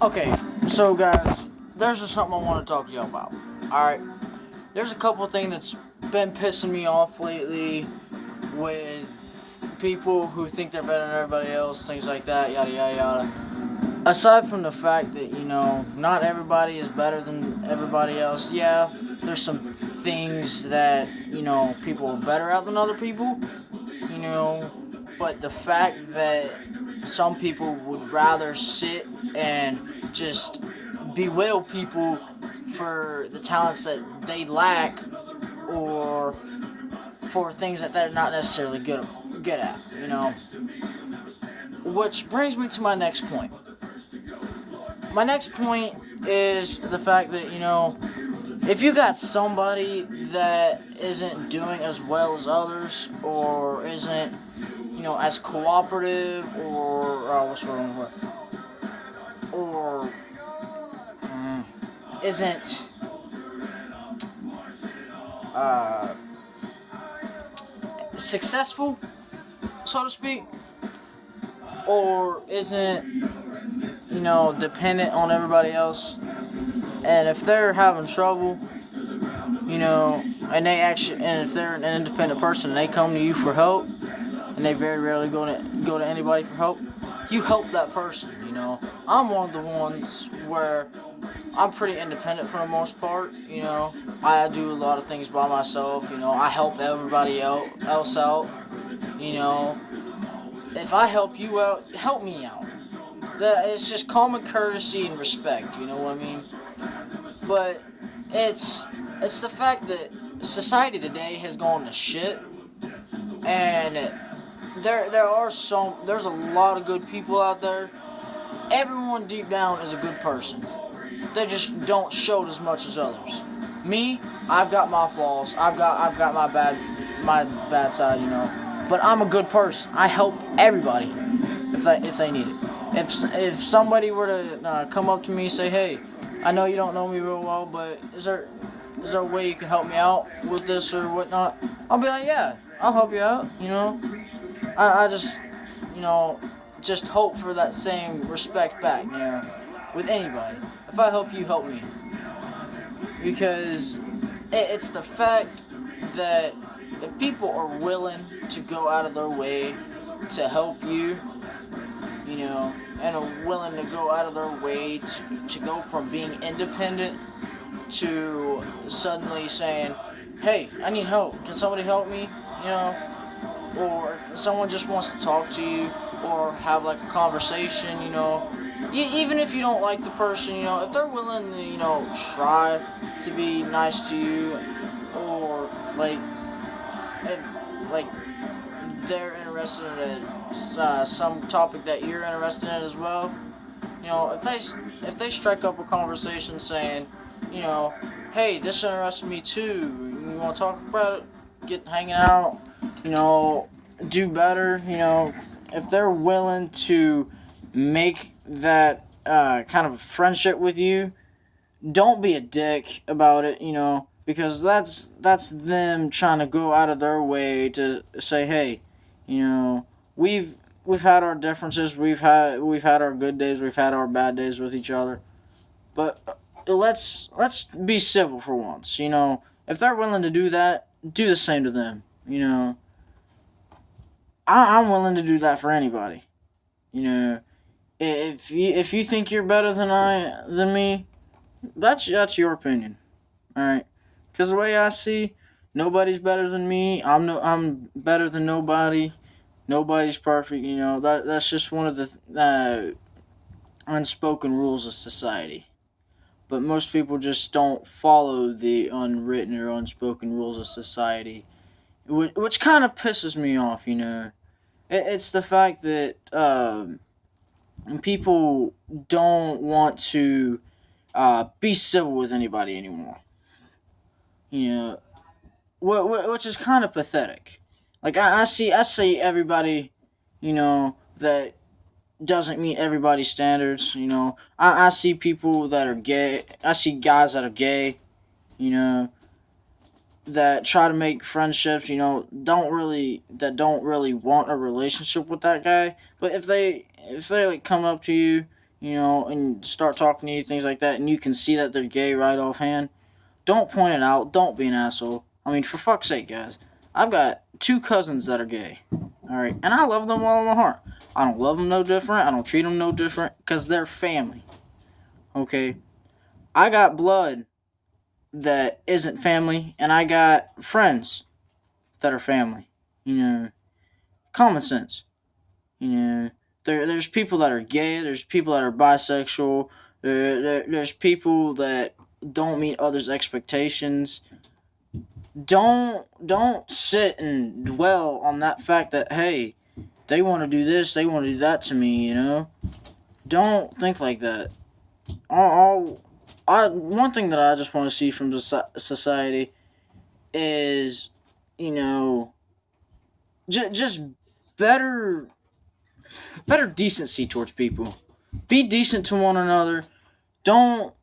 Okay, so guys, there's just something I want to talk to y'all about. Alright, there's a couple of things that's been pissing me off lately with people who think they're better than everybody else, things like that, yada yada yada. Aside from the fact that, not everybody is better than everybody else, yeah, there's some things that, people are better at than other people, you know, but the fact that some people would rather sit and just belittle people for the talents that they lack or for things that they're not necessarily good at, Which brings me to my next point. My next point is the fact that, if you got somebody that isn't doing as well as others or isn't, as cooperative or what's wrong with or isn't uh, successful, so to speak, or isn't, dependent on everybody else, and if they're having trouble, and if they're an independent person and they come to you for help, and they very rarely go to anybody for help, you help that person, I'm one of the ones where I'm pretty independent for the most part, I do a lot of things by myself, I help everybody else out, if I help you out, help me out. It's just common courtesy and respect, you know what I mean? But it's the fact that society today has gone to shit, and there's a lot of good people out there. Everyone deep down is a good person. They just don't show it as much as others. Me, I've got my flaws. I've got my bad side, But I'm a good person. I help everybody if they need it. If somebody were to come up to me and say, "Hey, I know you don't know me real well, but is there a way you can help me out with this or whatnot?" I'll be like, "Yeah, I'll help you out." I just just hope for that same respect back, with anybody. If I help you, help me, because it's the fact that if people are willing to go out of their way to help you, and are willing to go out of their way to go from being independent to suddenly saying, "Hey, I need help. Can somebody help me?" Or if someone just wants to talk to you or have like a conversation, even if you don't like the person, if they're willing to, try to be nice to you, or if, like they're interested in some topic that you're interested in as well, if they strike up a conversation saying, "Hey, this interests me too. You want to talk about it? Get hanging out, do better." If they're willing to make that kind of friendship with you, don't be a dick about it, because that's them trying to go out of their way to say, "Hey, we've had our differences, we've had our good days, we've had our bad days with each other, but let's be civil for once." If they're willing to do that, do the same to them. I'm willing to do that for anybody. If you think you're better than me, that's your opinion. All right, because the way I see, nobody's better than me. I'm better than nobody. Nobody's perfect. That's just one of the unspoken rules of society. But most people just don't follow the unwritten or unspoken rules of society, which kind of pisses me off. It's the fact that people don't want to be civil with anybody anymore. You know, which is kind of pathetic. Like I see everybody, that doesn't meet everybody's standards. I see people that are gay. I see guys that are gay. You know, that try to make friendships. Don't really want a relationship with that guy. But if they like come up to you, and start talking to you, things like that, and you can see that they're gay right offhand, don't point it out. Don't be an asshole. I mean, for fuck's sake, guys. I've got 2 cousins that are gay. Alright? And I love them with all my heart. I don't love them no different. I don't treat them no different. Because they're family. Okay? I got blood that isn't family. And I got friends that are family. Common sense. There's people that are gay. There's people that are bisexual. There's people that don't meet others' expectations. Don't sit and dwell on that fact that, hey, they want to do this, they want to do that to me. Don't think like that. One thing that I just want to see from society is, just better decency towards people. Be decent to one another. Don't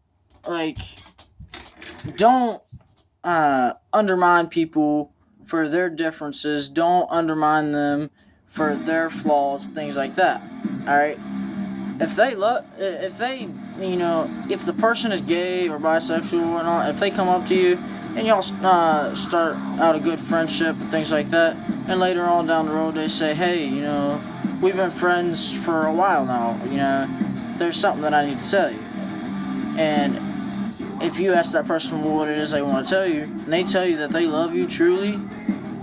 undermine people for their differences. Don't undermine them for their flaws, things like that. Alright? If the person is gay or bisexual and all, if they come up to you and y'all start out a good friendship and things like that, and later on down the road they say, hey, we've been friends for a while now, there's something that I need to tell you. And if you ask that person what it is they want to tell you, and they tell you that they love you truly,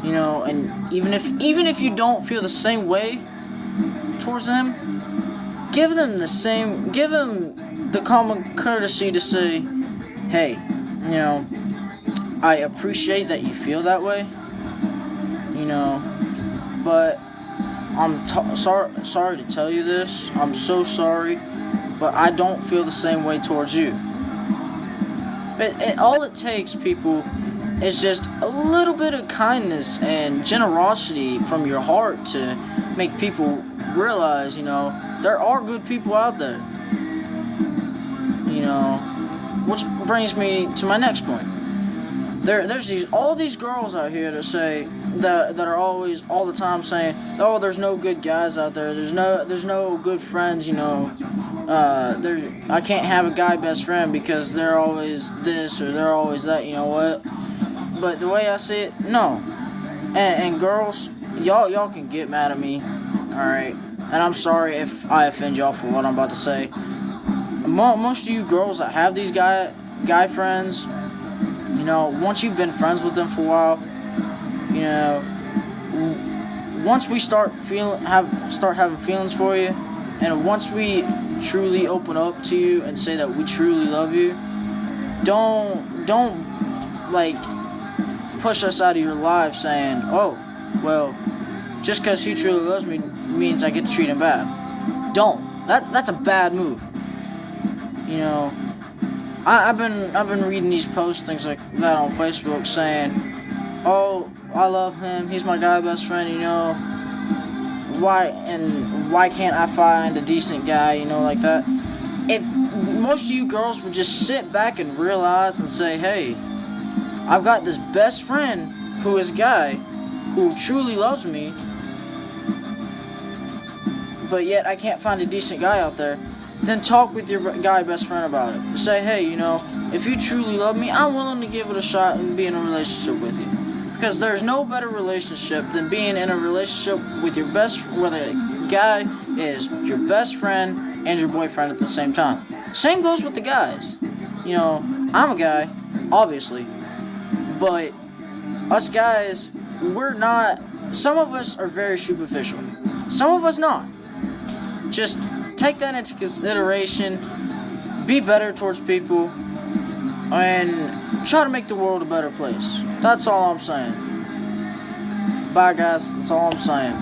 and even if you don't feel the same way towards them, give them the common courtesy to say, hey, I appreciate that you feel that way, but I'm sorry to tell you this. I'm so sorry, but I don't feel the same way towards you. All it takes, people, is just a little bit of kindness and generosity from your heart to make people realize, there are good people out there. Which brings me to my next point. There's all these girls out here that say that are always all the time saying, oh, there's no good guys out there. There's no good friends. I can't have a guy best friend because they're always this or they're always that. You know what? But the way I see it, no. And girls, y'all can get mad at me, all right? And I'm sorry if I offend y'all for what I'm about to say. Most of you girls that have these guy friends, once you've been friends with them for a while, once we start having feelings for you, and once we truly open up to you and say that we truly love you, don't push us out of your life saying, oh, well, just because he truly loves me means I get to treat him bad. Don't. That's a bad move. I've been reading these posts, things like that on Facebook saying, oh, I love him, he's my guy best friend, why can't I find a decent guy, like that? If most of you girls would just sit back and realize and say, hey, I've got this best friend who is a guy who truly loves me, but yet I can't find a decent guy out there, then talk with your guy best friend about it. Say, hey, if you truly love me, I'm willing to give it a shot and be in a relationship with you. Because there's no better relationship than being in a relationship with where the guy is your best friend and your boyfriend at the same time. Same goes with the guys. I'm a guy, obviously, but us guys, we're not. Some of us are very superficial. Some of us not. Just take that into consideration. Be better towards people. And try to make the world a better place. That's all I'm saying. Bye, guys. That's all I'm saying.